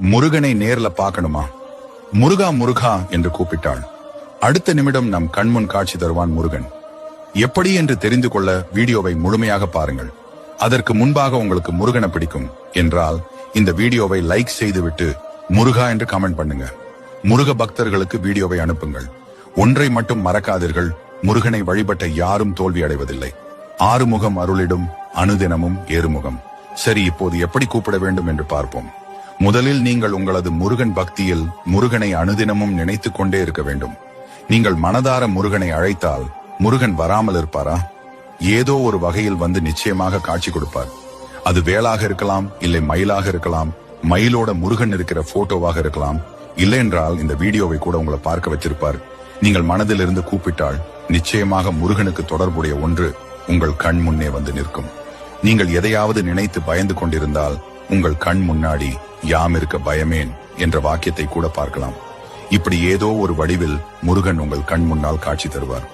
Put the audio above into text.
முருகனை நேர்ல பார்க்கணுமா? முருகா முருகா என்று கூப்பிட்டாள். அடுத்த நிமிடம் நம் கண்முன் காட்சி தருவான் முருகன். எப்படி என்று தெரிந்து கொள்ள வீடியோவை முழுமையாக பாருங்கள். அதற்கு முன்பாக உங்களுக்கு முருகனை பிடிக்கும் என்றால் இந்த வீடியோவை லைக் செய்துவிட்டு முருகா என்று கமெண்ட் பண்ணுங்க. முருக பக்தர்களுக்கு வீடியோவை அனுப்புங்கள். ஒன்றை மட்டும் மறக்காதீர்கள், முருகனை வழிபட்ட யாரும் தோல்வி அடைவதில்லை. ஆறுமுகம் அருளிடும், அனுதினமும் ஏறுமுகம். சரி, இப்போது எப்படி கூப்பிட வேண்டும் என்று பார்ப்போம். முதலில் நீங்கள் உங்களது முருகன் பக்தியில் முருகனை அனுதினமும் நினைத்துக் கொண்டே இருக்க வேண்டும். நீங்கள் மனதார முருகனை அழைத்தால் முருகன் வராமல் இருப்பாரா? ஏதோ ஒரு வகையில் வந்து நிச்சயமாக காட்சி கொடுப்பார். அது வேலாக இருக்கலாம், இல்லை மயிலாக இருக்கலாம், மயிலோட முருகன் இருக்கிற போட்டோவாக இருக்கலாம், இல்லை என்றால் இந்த வீடியோவை கூட உங்களை பார்க்க வச்சிருப்பார். நீங்கள் மனதில் இருந்து கூப்பிட்டால் நிச்சயமாக முருகனுக்கு தொடர்புடைய ஒன்று உங்கள் கண் முன்னே வந்து நிற்கும். நீங்கள் எதையாவது நினைத்து பயந்து கொண்டிருந்தால் உங்கள் கண் முன்னாடி யாம் இருக்க பயமேன் என்ற வாக்கியத்தை கூட பார்க்கலாம். இப்படி ஏதோ ஒரு வடிவில் முருகன் உங்கள் கண் முன்னால் காட்சி தருவார்.